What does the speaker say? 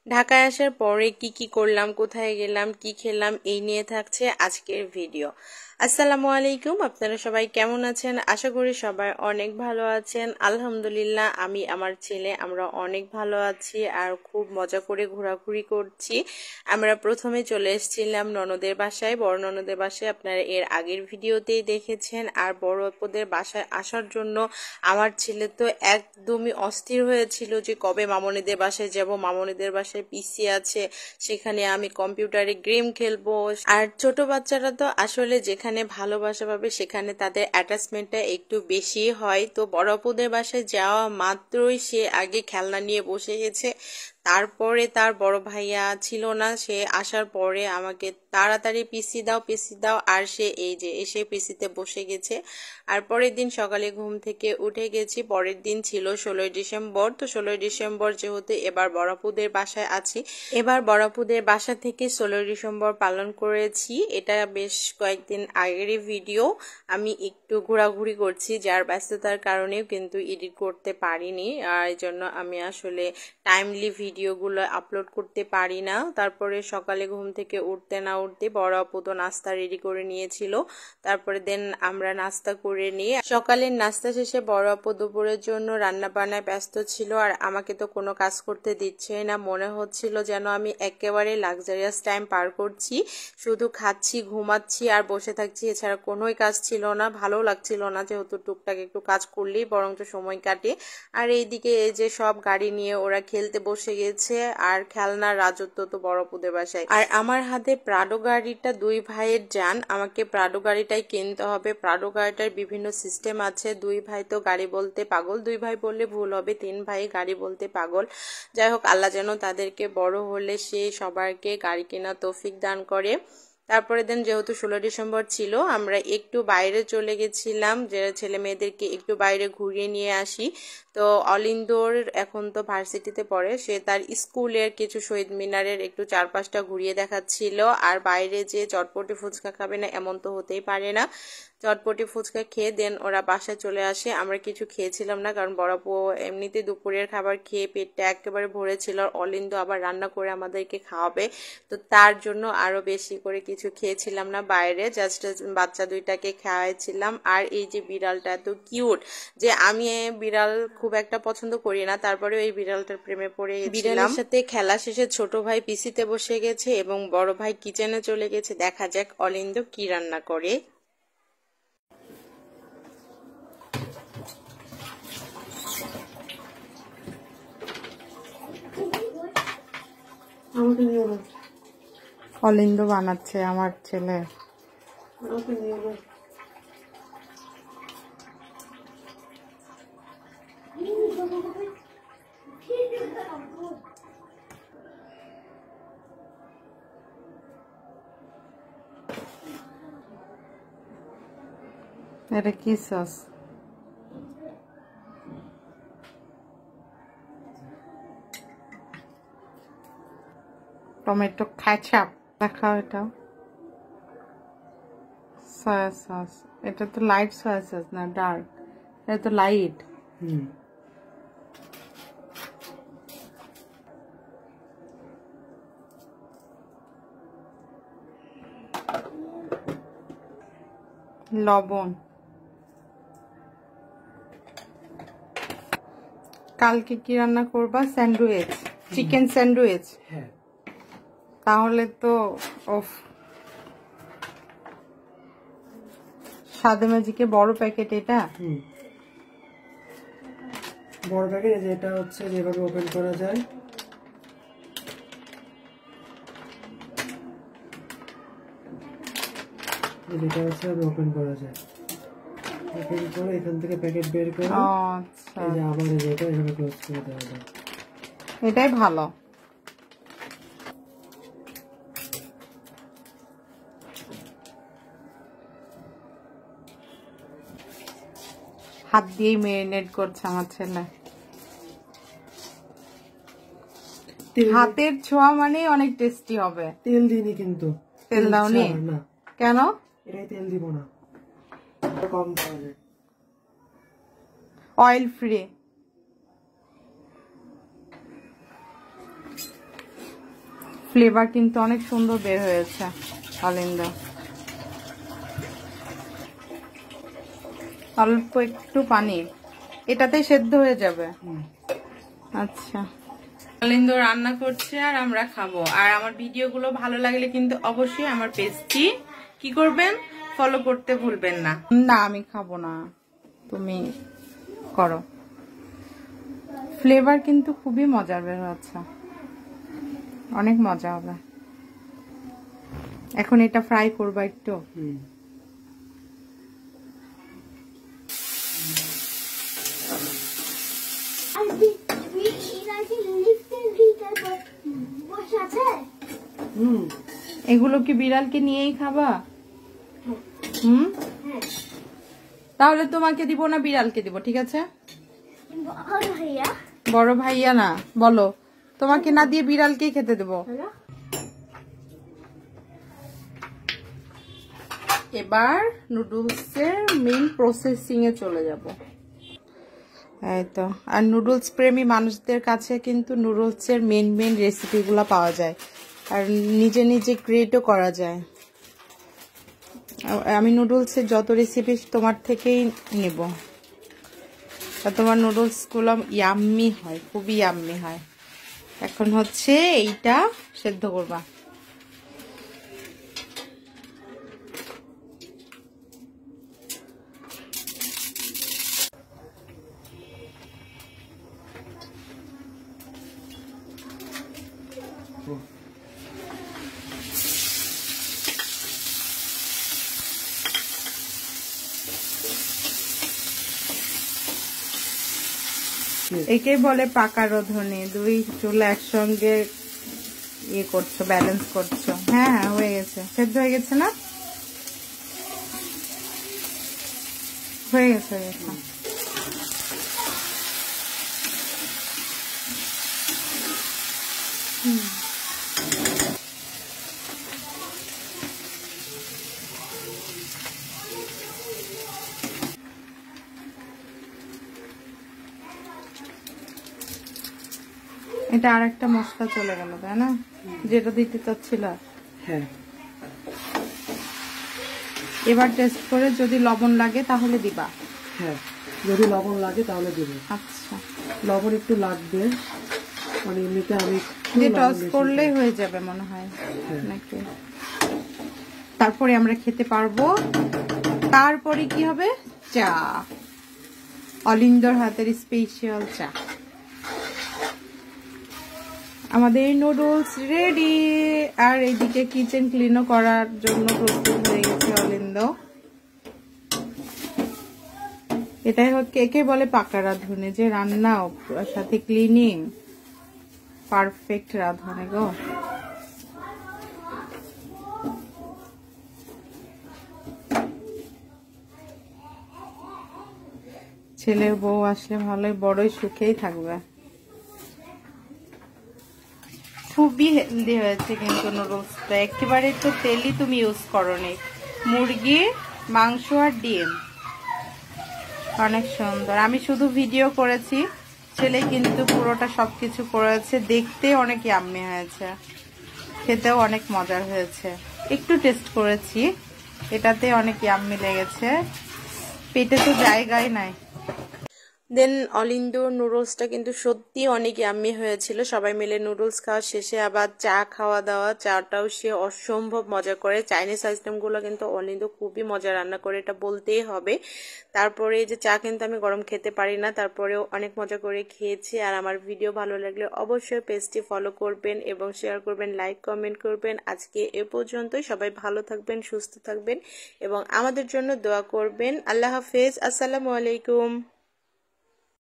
ঢাকায় আসার পরে কি করলাম, কোথায় গেলাম, কি খেলাম, এই নিয়ে থাকছে আজকের ভিডিও। আসসালামু আলাইকুম, আপনারা সবাই কেমন আছেন? আশা করি সবাই অনেক ভালো আছেন। আলহামদুলিল্লাহ, আমি আমার ছেলে আমরা অনেক ভালো আছি আর খুব মজা করে ঘোরাঘুরি করছি। আমরা প্রথমে চলে এসেছিলাম ননদের বাসায়, বড় ননদের বাসায়। আপনারা এর আগের ভিডিওতেই দেখেছেন। আর বড় আপুদের বাসায় আসার জন্য আমার ছেলে তো একদমই অস্থির হয়েছিল যে কবে মামনিদের বাসায় যাব। মামনিদের বাসায় পিসি আছে, সেখানে আমি কম্পিউটারে গেম খেলবো। আর ছোট বাচ্চারা তো আসলে যেখানে ভালোবাসা পাবে সেখানে তাদের অ্যাটাচমেন্টটা একটু বেশি হয়। তো বড় আপুদের বাসায় যাওয়া মাত্রই সে আগে খেলনা নিয়ে বসে গেছে। তারপরে তার বড় ভাইয়া ছিল না, সে আসার পরে আমাকে তাড়াতাড়ি পিসি দাও পিসি দাও, আর সে এই যে এসে পিসিতে বসে গেছে। আর পরের দিন সকালে ঘুম থেকে উঠে গেছি। পরের দিন ছিল 16ই ডিসেম্বর। তো 16ই ডিসেম্বর যেহেতু এবার বড়াপুদের বাসায় আছি, এবার বড়াপুদের বাসা থেকে 16ই ডিসেম্বর পালন করেছি। এটা বেশ কয়েকদিন আগেরই ভিডিও। আমি একটু ঘোরাঘুরি করছি, যার ব্যস্ততার কারণেও কিন্তু এডিট করতে পারিনি। আর এই জন্য আমি আসলে টাইমলি ভিডিওগুলো আপলোড করতে পারি না। তারপরে সকালে ঘুম থেকে উঠতে না উঠতে বড় আপু তো নাস্তা রেডি করে নিয়েছিল। তারপরে দেন আমরা নাস্তা করে নিয়ে সকালের নাস্তা শেষে বড় আপু দুপুরের জন্য রান্না বান্নায় ব্যস্ত ছিল। আর আমাকে তো কোনো কাজ করতে দিচ্ছে না, মনে হচ্ছিল যেন আমি একেবারে লাক্সারিয়াস টাইম পার করছি, শুধু খাচ্ছি, ঘুমাচ্ছি আর বসে থাকছি, এছাড়া কোনোই কাজ ছিল না। ভালো লাগছিল না, যেহেতু টুকটাক একটু কাজ করলেই বরঞ্চ সময় কাটে। আর এইদিকে এই যে সব গাড়ি নিয়ে ওরা খেলতে বসে গেছে, আর খেলনার রাজত্ব তো বড়পুদের বাসায়। আর আমার হাতে প্রাডো গাড়িটা দুই ভাইয়ের যান, আমাকে প্রাডো গাড়িটাই কিনতে হবে। প্রাডো গাড়িটার বিভিন্ন সিস্টেম আছে। দুই ভাই তো গাড়ি বলতে পাগল, দুই ভাই বললে ভুল হবে, তিন ভাই গাড়ি বলতে পাগল। যাই হোক, আল্লাহ যেন তাদেরকে বড় হলে সে সবাইকে গাড়ি কেনা তৌফিক দান করে। তারপরে দিন যেহেতু 16 ডিসেম্বর ছিল, আমরা একটু বাইরে চলে গেছিলাম, যে ছেলে মেয়েদেরকে একটু বাইরে ঘুরিয়ে নিয়ে আসি। তো অলিন্দোর এখন তো ভার্সিটিতে পড়ে, সে তার স্কুলের কিছু শহীদ মিনারের একটু চারপাশটা ঘুরিয়ে দেখাচ্ছিল। আর বাইরে যে চটপটি ফুচকা খাবে না এমন তো হতেই পারে না। চটপটি ফুচকা খেয়ে দেন ওরা বাসায় চলে আসে। আমরা কিছু খেয়েছিলাম না, কারণ বড়পু এমনিতে দুপুরের খাবার খেয়ে পেটটা একেবারে ভরেছিল। অলিন্দ আবার রান্না করে আমাদেরকে খাওয়াবে, তো তার জন্য আরো বেশি করে কিছু খেয়েছিলাম না বাইরে, জাস্ট বাচ্চা দুইটাকে খাওয়াইছিলাম। আর এই যে বিড়ালটা এত কিউট, যে আমি বিড়াল খুব একটা পছন্দ করি না, তারপরে এই বিড়ালটার প্রেমে পড়ে গেছিলাম। বিড়ালের সাথে খেলা শেষে ছোট ভাই পিসিতে বসে গেছে এবং বড় ভাই কিচেনে চলে গেছে। দেখা যাক অলিন্দ কি রান্না করে। অলিন্দ বানাচ্ছে আমার ছেলে। এটা কি সস? Tomato ketchup. দেখাও এটা। Soya sauce. এটা তো লাইট সয়া সস না, ডার্ক। এটা তো লাইট। লবণ। কালকে কি রান্না করবা? Sandwich, chicken sandwich. তাহলে তো ওফ। সাদে ম্যাজিকের বড় প্যাকেট এটা। বড় প্যাকেট, যেটা হচ্ছে যেভাবে ওপেন করা যায়। যেটা হচ্ছে ওপেন করা যায়, ওপেন করে এখান থেকে প্যাকেট বের করে আচ্ছা, এই যে আবার যেটা এভাবে ক্লোজ করে দেওয়া যায়। এটাই ভালো। হাত দিয়েই মেরিনেট করছে আমার ছেলে। হাতের ছোঁয়া মানে অনেক টেস্টি হবে। তেল দিইনি কিন্তু। তেল দাওনি? না। কেন? এটাই তেল দিব না, কম দেওয়া যায়। Oil free. ফ্লেভার কিন্তু অনেক সুন্দর বের হয়েছে অলিন্দ। অল্প একটু পানি, এটাতে সেদ্ধ হয়ে যাবে। আচ্ছা, অলিন্দ রান্না করছে আর আমরা খাবো। আর আমার ভিডিওগুলো ভালো লাগলে কিন্তু অবশ্যই আমার পেজটি কি করবেন, ফলো করতে ভুলবেন না। না আমি খাবো না, তুমি করো। ফ্লেভার কিন্তু খুবই মজার বের হচ্ছে, অনেক মজা হবে। এখন এটা ফ্রাই করবা একটু। এগুলো কি বিড়ালকে নিয়েই খাবা? তাহলে তোমাকে দিব না, বিড়ালকে দিব, ঠিক আছে? বড় ভাইয়া না, বলো তোমাকে না দিয়ে বিড়ালকেই খেতে দেবো। এবার নুডলসের মেইন প্রসেসিং এ চলে যাব। এই তো, আর নুডলস প্রেমী মানুষদের কাছে কিন্তু নুডলসের মেইন রেসিপিগুলো পাওয়া যায়, আর নিজে নিজে ক্রিয়েটও করা যায়। আমি নুডলসের যত রেসিপি তোমার থেকেই নেব, আর তোমার নুডলসগুলো ইয়াম্মি হয়, খুবই ইয়াম্মি হয়। এখন হচ্ছে এইটা সেদ্ধ করবা। একে বলে পাকা রন্ধনে, দুই চুলা একসঙ্গে ইয়ে করছো, ব্যালেন্স করছো। হ্যাঁ হয়ে গেছে, সেদ্ধ হয়ে গেছে না? হয়ে গেছে, হয়ে গেছে। এটা আর একটা মশলা চলে গেল, তাই না? যেটা দিতে চাচ্ছিল। হ্যাঁ, এবার টেস্ট করে যদি লবণ লাগে তাহলে দিবা। হ্যাঁ, যদি লবণ লাগে তাহলে দেবো। আচ্ছা, লবণ একটু লাগবে, মানে এমনিতে আমি টস করলেই হয়ে যাবে মনে হয় নাকি? তারপরে আমরা খেতে পারবো। তারপরে কি হবে? চা, অলিন্দর হাতের স্পেশাল চা। আমাদের নুডলস রেডি, আর এইদিকে কিচেন ক্লিনও করার জন্য প্রস্তুত হয়ে গেছে অলিন্দ। এটাই একে বলে পাকা রাঁধুনি, যে রান্নাও সাথে ক্লিনিং, পারফেক্ট রাঁধুনি গো। ছেলের বউ আসলে ভালোই, বড়ই সুখেই থাকবে। খুবই হেলদি হয়েছে কিন্তু নুডলসটা, একেবারে তো তেলই তুমি ইউজ করোনি, মুরগি মাংস আর ডিম। অনেক সুন্দর। আমি শুধু ভিডিও করেছি, ছেলে কিন্তু পুরোটা সবকিছু করেছে। দেখতে অনেক ইয়াম্মি হয়েছে, খেতেও অনেক মজার হয়েছে। একটু টেস্ট করেছি, এটাতে অনেক ইয়াম্মি লেগেছে, পেটে তো জায়গাই নাই। দেন অলিন্দর নুডলসটা কিন্তু সত্যি অনেক ইয়াম্মি হয়েছিল। সবাই মিলে নুডলস খাওয়া শেষে আবার চা খাওয়া দাওয়া, চাটাও সে অসম্ভব মজা করে। চাইনিজ আইটেমগুলো কিন্তু অলিন্দ খুবই মজা রান্না করে, এটা বলতেই হবে। তারপরে এই যে চা কিন্তু আমি গরম খেতে পারি না, তারপরেও অনেক মজা করে খেয়েছি। আর আমার ভিডিও ভালো লাগলে অবশ্যই পেজটি ফলো করবেন এবং শেয়ার করবেন, লাইক কমেন্ট করবেন। আজকে এ পর্যন্তই, সবাই ভালো থাকবেন, সুস্থ থাকবেন এবং আমাদের জন্য দোয়া করবেন। আল্লাহ হাফেজ, আসসালামু আলাইকুম।